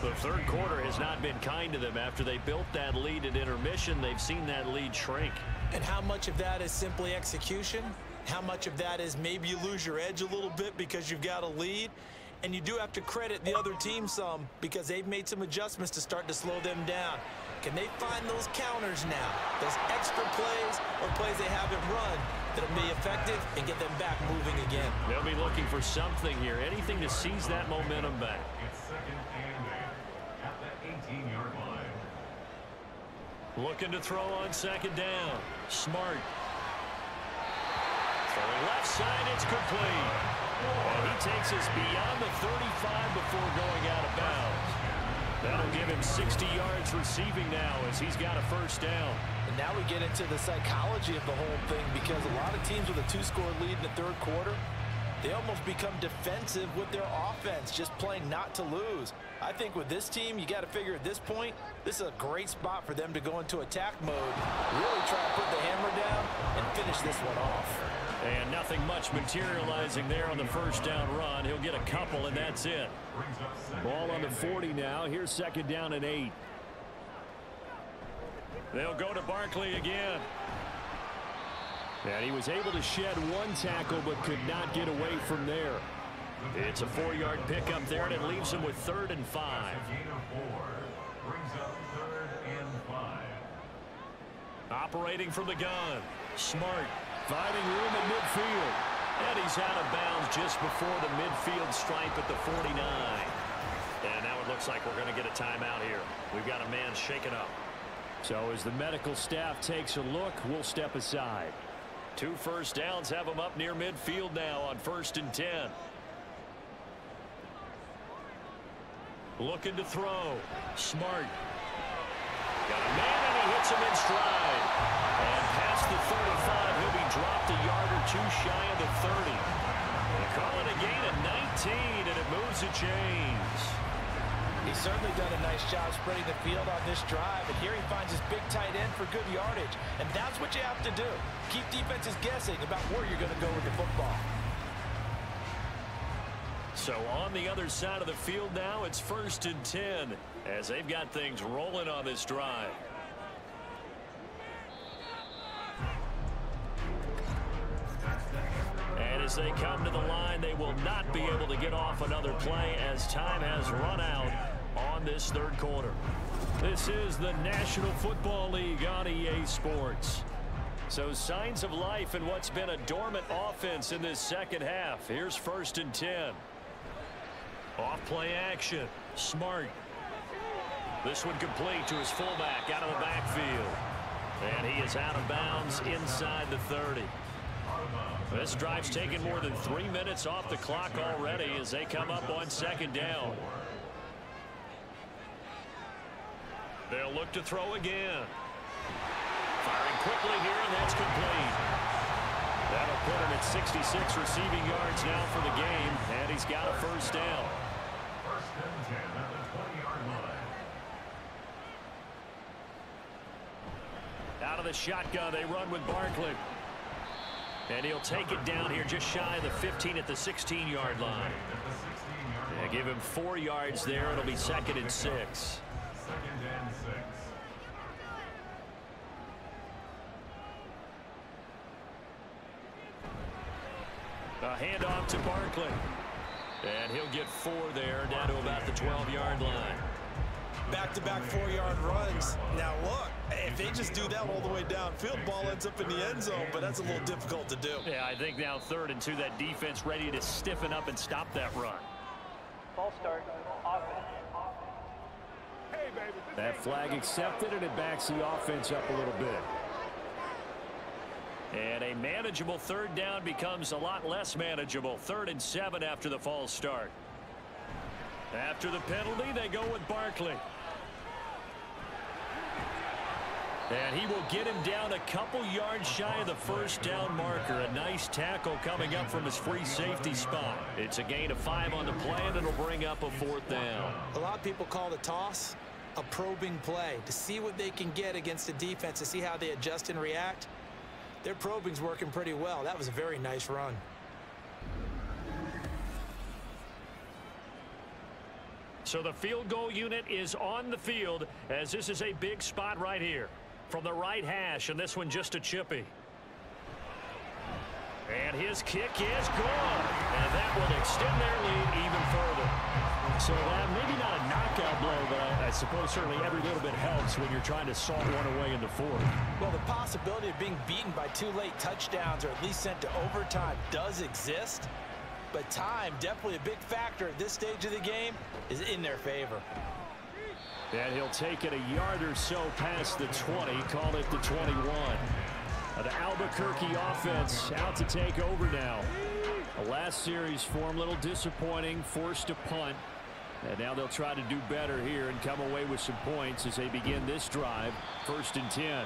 The 3rd quarter has not been kind to them. After they built that lead at intermission, they've seen that lead shrink. And how much of that is simply execution? How much of that is maybe you lose your edge a little bit because you've got a lead? And you do have to credit the other team some because they've made some adjustments to start to slow them down. Can they find those counters now, those extra plays or plays they haven't run that'll be effective and get them back moving again? They'll be looking for something here, anything to seize that momentum back. It's 2nd and 8 at the 18-yard line. Looking to throw on 2nd down. Smart. Throwing left side, it's complete. And he takes us beyond the 35 before going out of bounds. That'll give him 60 yards receiving now as he's got a 1st down. And now we get into the psychology of the whole thing because a lot of teams with a 2-score lead in the 3rd quarter, they almost become defensive with their offense, just playing not to lose. I think with this team, you got to figure at this point, this is a great spot for them to go into attack mode, really try to put the hammer down and finish this one off. And nothing much materializing there on the 1st down run. He'll get a couple, and that's it. Ball on the 40 now. Here's 2nd down and 8. They'll go to Barkley again. And he was able to shed 1 tackle but could not get away from there. It's a 4-yard pickup there, and it leaves him with 3rd and 5. Gain of 4 brings up 3rd and 5. Operating from the gun. Smart. Finding room at midfield. And he's out of bounds just before the midfield stripe at the 49. And now it looks like we're going to get a timeout here. We've got a man shaken up. So as the medical staff takes a look, we'll step aside. 2 first downs have them up near midfield now on 1st and 10. Looking to throw. Smart. Got a man, and he hits him in stride. And past the 35, he'll be dropped a yard or 2 shy of the 30. They call it a gain of 19, and it moves the chains. He's certainly done a nice job spreading the field on this drive, and here he finds his big tight end for good yardage. And that's what you have to do. Keep defenses guessing about where you're going to go with the football. So on the other side of the field now, it's 1st and 10 as they've got things rolling on this drive. And as they come to the line, they will not be able to get off another play as time has run out on this 3rd quarter. This is the National Football League on EA Sports. So signs of life in what's been a dormant offense in this 2nd half. Here's 1st and 10. Off play action. Smart. This one complete to his fullback out of the backfield. And he is out of bounds inside the 30. This drive's taken more than 3 minutes off the clock already as they come up on 2nd down. They'll look to throw again. Firing quickly here, and that's complete. That'll put him at 66 receiving yards now for the game, and he's got a 1st down. 1st and 10 at the 20-yard line. Out of the shotgun, they run with Barkley. And he'll take it down here just shy of the 15 at the 16-yard line. Yeah, give him 4 yards there. It'll be 2nd and 6. 2nd and 6. A handoff to Barkley. And he'll get 4 there, down to about the 12-yard line. Back-to-back 4-yard runs. Now look, if they just do that all the way downfield, ball ends up in the end zone, but that's a little difficult to do. Yeah, I think now 3rd and 2, that defense ready to stiffen up and stop that run. False start. Offense. That flag accepted, and it backs the offense up a little bit. And a manageable 3rd down becomes a lot less manageable. 3rd and 7 after the false start. After the penalty, they go with Barkley. And he will get him down a couple yards shy of the 1st down marker. A nice tackle coming up from his free safety spot. It's a gain of 5 on the play, and it'll bring up a 4th down. A lot of people call the toss a probing play to see what they can get against the defense, to see how they adjust and react. Their probing's working pretty well. That was a very nice run. So the field goal unit is on the field as this is a big spot right here. From the right hash, and this one just a chippy. And his kick is good. And that will extend their lead even further. So maybe not a knockout blow, but I suppose certainly every little bit helps when you're trying to saw one away in the 4th. Well, the possibility of being beaten by 2 late touchdowns or at least sent to overtime does exist. But time, definitely a big factor at this stage of the game, is in their favor. And he'll take it a yard or so past the 20, call it the 21. The Albuquerque offense out to take over now. The last series for him, a little disappointing, forced a punt. And now they'll try to do better here and come away with some points as they begin this drive. 1st and 10.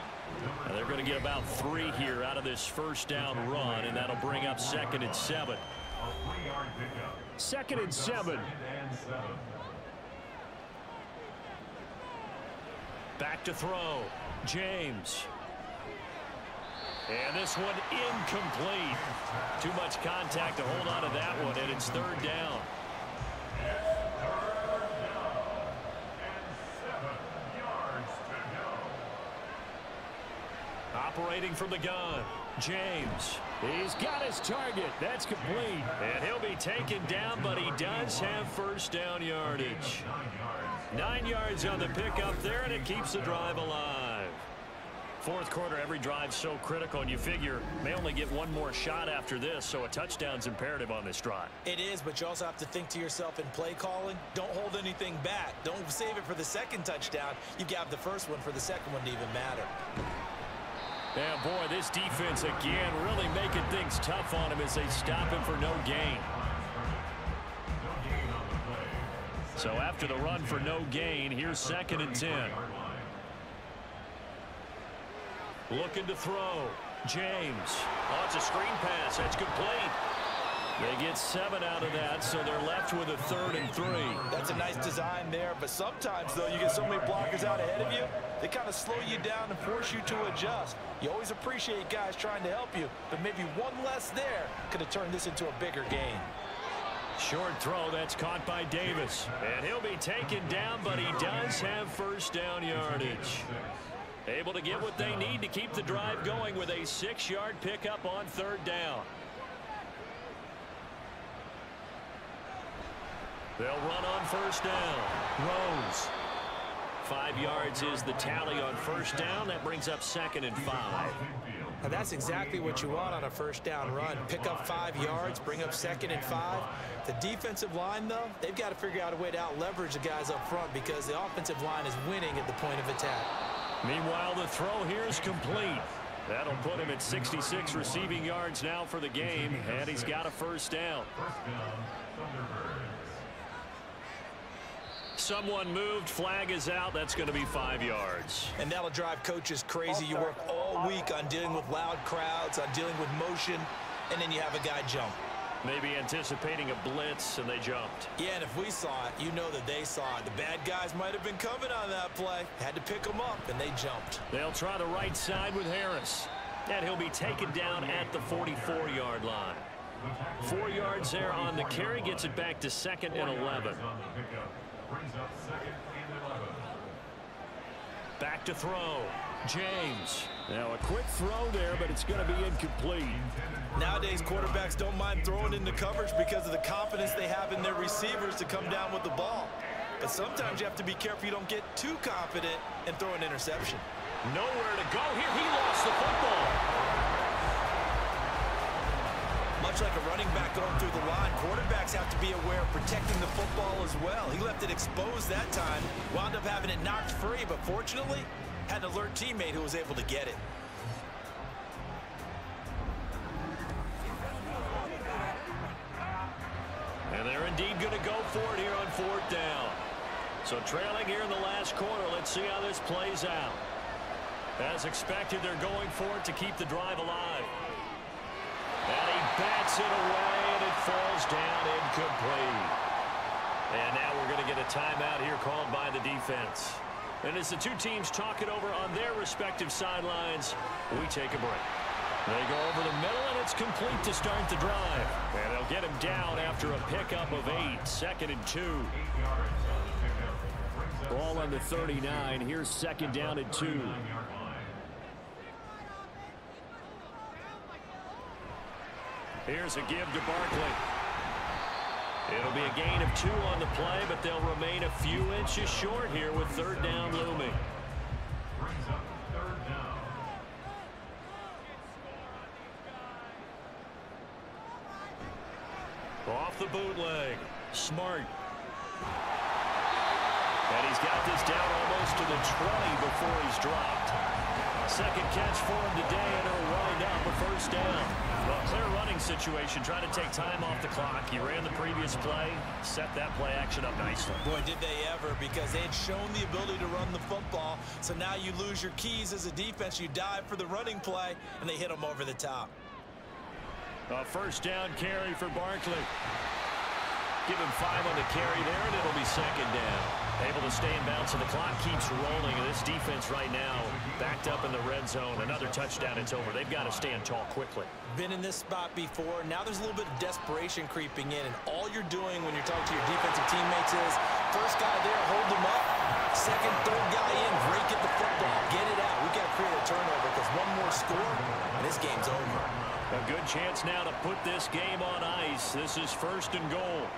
And they're going to get about 3 here out of this 1st down run, and that'll bring up 2nd and 7. 2nd and 7. Back to throw. James. And this one incomplete. Too much contact to hold on to that one, and it's 3rd down. Operating from the gun. James. He's got his target. That's complete. And he'll be taken down, but he does have 1st down yardage. 9 yards on the pickup there, and it keeps the drive alive. fourth quarter, every drive's so critical, and you figure may only get one more shot after this, so a touchdown's imperative on this drive. It is, but you also have to think to yourself in play calling, don't hold anything back. Don't save it for the second touchdown. You got the first one for the second one to even matter. Yeah, boy, this defense again really making things tough on him as they stop him for no gain. So after the run for no gain, here's 2nd and 10. Looking to throw. James. Oh, it's a screen pass. That's complete. They get 7 out of that, so they're left with a 3rd and 3. That's a nice design there, but sometimes, though, you get so many blockers out ahead of you, they kind of slow you down and force you to adjust. You always appreciate guys trying to help you, but maybe one less there could have turned this into a bigger gain. Short throw, that's caught by Davis. And he'll be taken down, but he does have first down yardage. Able to get what they need to keep the drive going with a 6-yard pickup on 3rd down. They'll run on first down. Rose. 5 yards is the tally on first down. That brings up 2nd and 5. And that's exactly what you want on a first down run. Pick up 5 yards, bring up 2nd and 5. The defensive line, though, they've got to figure out a way to out-leverage the guys up front because the offensive line is winning at the point of attack. Meanwhile, the throw here is complete. That'll put him at 66 receiving yards now for the game, and he's got a first down. Someone moved, flag is out. That's going to be 5 yards. And that'll drive coaches crazy. You work all week on dealing with loud crowds, on dealing with motion, and then you have a guy jump. Maybe anticipating a blitz, and they jumped. Yeah, and if we saw it, you know that they saw it. The bad guys might have been coming on that play. Had to pick them up, and they jumped. They'll try the right side with Harris. And he'll be taken down at the 44-yard line. 4 yards there on the carry. Gets it back to 2nd and 11. Back to throw. James. Now a quick throw there, but it's going to be incomplete. Nowadays, quarterbacks don't mind throwing into coverage because of the confidence they have in their receivers to come down with the ball. But sometimes you have to be careful you don't get too confident and throw an interception. Nowhere to go here. He lost the football. Much like a running back going through the line, quarterbacks have to be aware of protecting the football as well. He left it exposed that time, wound up having it knocked free, but fortunately, had an alert teammate who was able to get it. And they're indeed going to go for it here on 4th down. So trailing here in the last quarter, let's see how this plays out. As expected, they're going for it to keep the drive alive. And he bats it away, and it falls down incomplete. And now we're going to get a timeout here called by the defense. And as the two teams talk it over on their respective sidelines, we take a break. They go over the middle, and it's complete to start the drive. And they'll get him down after a pickup of 8, 2nd and 2. Ball on the 39. Here's 2nd down and 2. Here's a give to Barkley. It'll be a gain of 2 on the play, but they'll remain a few inches short here with 3rd down looming. Off the bootleg. Smart. And he's got this down almost to the 20 before he's dropped. Second catch for him today, and it'll wind up a first down. Well, clear running situation, trying to take time off the clock. He ran the previous play, set that play action up nicely. Boy, did they ever, because they had shown the ability to run the football. So now you lose your keys as a defense. You dive for the running play, and they hit them over the top. A first down carry for Barkley. Give him 5 on the carry there, and it'll be 2nd down. Able to stay in bounds, and the clock keeps rolling. And this defense right now backed up in the red zone. Another touchdown, it's over. They've got to stand tall quickly. Been in this spot before. Now there's a little bit of desperation creeping in, and all you're doing when you're talking to your defensive teammates is first guy there, hold them up. Second, third guy in, break at the football. Get it out. We've got to create a turnover because one more score, and this game's over. A good chance now to put this game on ice. This is 1st and goal.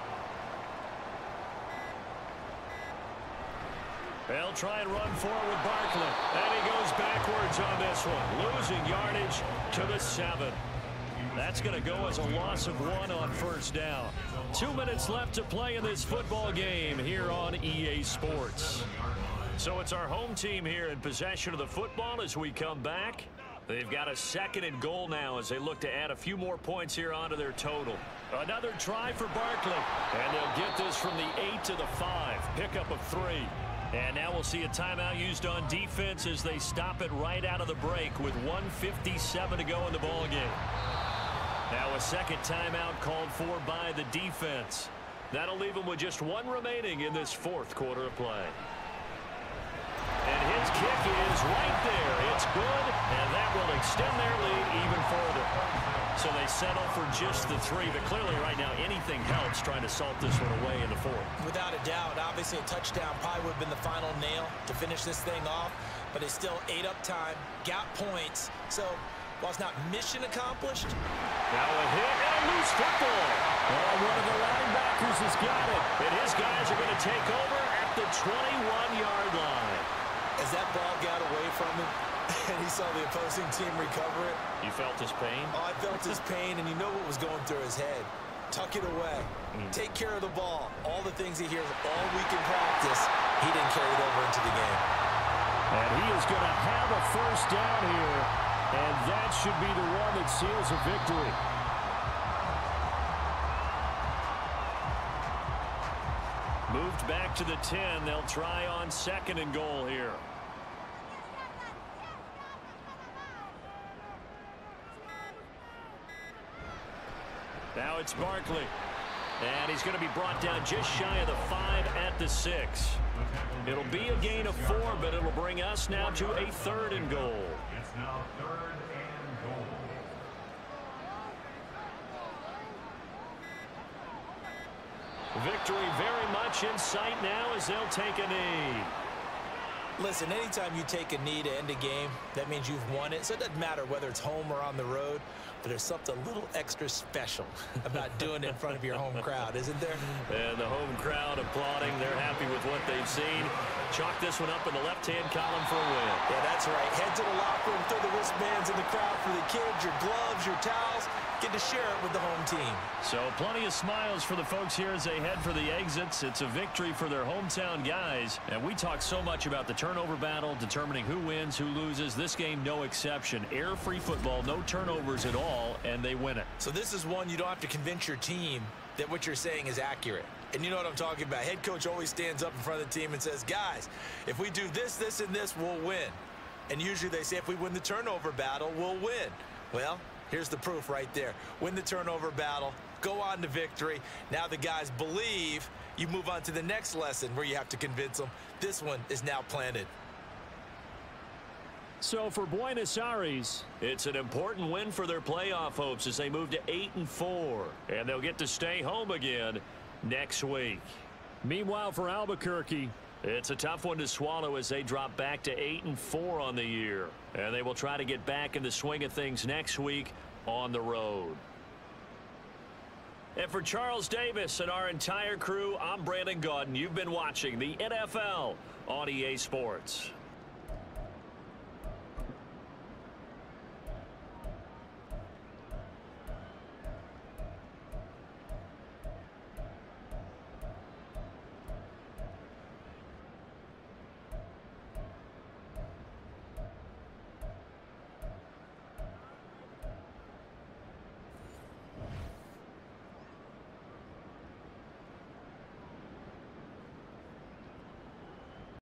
They'll try and run forward with Barkley. And he goes backwards on this one, losing yardage to the 7. That's going to go as a loss of 1 on first down. 2 minutes left to play in this football game here on EA Sports. So it's our home team here in possession of the football as we come back. They've got a 2nd and goal now as they look to add a few more points here onto their total. Another try for Barkley. And they'll get this from the 8 to the 5. Pickup of 3. And now we'll see a timeout used on defense as they stop it right out of the break with 1:57 to go in the ball game. Now a 2nd timeout called for by the defense. That'll leave them with just 1 remaining in this 4th quarter of play. And his kick is right there. It's good, and that will extend their lead even further. So they settle for just the 3, but clearly right now anything helps trying to salt this one away in the 4th. Without a doubt, obviously a touchdown probably would have been the final nail to finish this thing off, but it's still ate up time, got points. So while it's not mission accomplished. Now a hit and a loose football. Oh, one of the linebackers has got it. And his guys are going to take over at the 21-yard line. As that ball got away from him, and he saw the opposing team recover it. You felt his pain? Oh, I felt his pain, and you know what was going through his head. Tuck it away. Take care of the ball. All the things he hears all week in practice, he didn't carry it over into the game. And he is going to have a first down here, and that should be the one that seals a victory. Moved back to the 10. They'll try on 2nd and goal here. Now it's Barkley. And he's going to be brought down just shy of the 5 at the 6. It'll be a gain of 4, but it'll bring us now to a 3rd and goal. It's now 3rd and goal. Victory very much in sight now as they'll take a knee. Listen, anytime you take a knee to end a game, that means you've won it. So it doesn't matter whether it's home or on the road, but there's something a little extra special about doing it in front of your home crowd, isn't there? And the home crowd applauding. They're happy with what they've seen. Chalk this one up in the left-hand column for a win. Yeah, that's right. Head to the locker room, throw the wristbands in the crowd for the kids, your gloves, your towels. Get to share it with the home team. So plenty of smiles for the folks here as they head for the exits. It's a victory for their hometown guys. And we talk so much about the turnover battle, determining who wins, who loses. This game, no exception. Air-free football, no turnovers at all, and they win it. So this is one you don't have to convince your team that what you're saying is accurate. And you know what I'm talking about. Head coach always stands up in front of the team and says, guys, if we do this, this, and this, we'll win. And usually they say if we win the turnover battle, we'll win. Well, here's the proof right there. Win the turnover battle, go on to victory. Now the guys believe. You move on to the next lesson where you have to convince them. This one is now planted. So for Buenos Aires, it's an important win for their playoff hopes as they move to 8-4. And they'll get to stay home again next week. Meanwhile, for Albuquerque, it's a tough one to swallow as they drop back to 8-4 on the year. And they will try to get back in the swing of things next week on the road. And for Charles Davis and our entire crew, I'm Brandon Gaudin. You've been watching the NFL on EA Sports.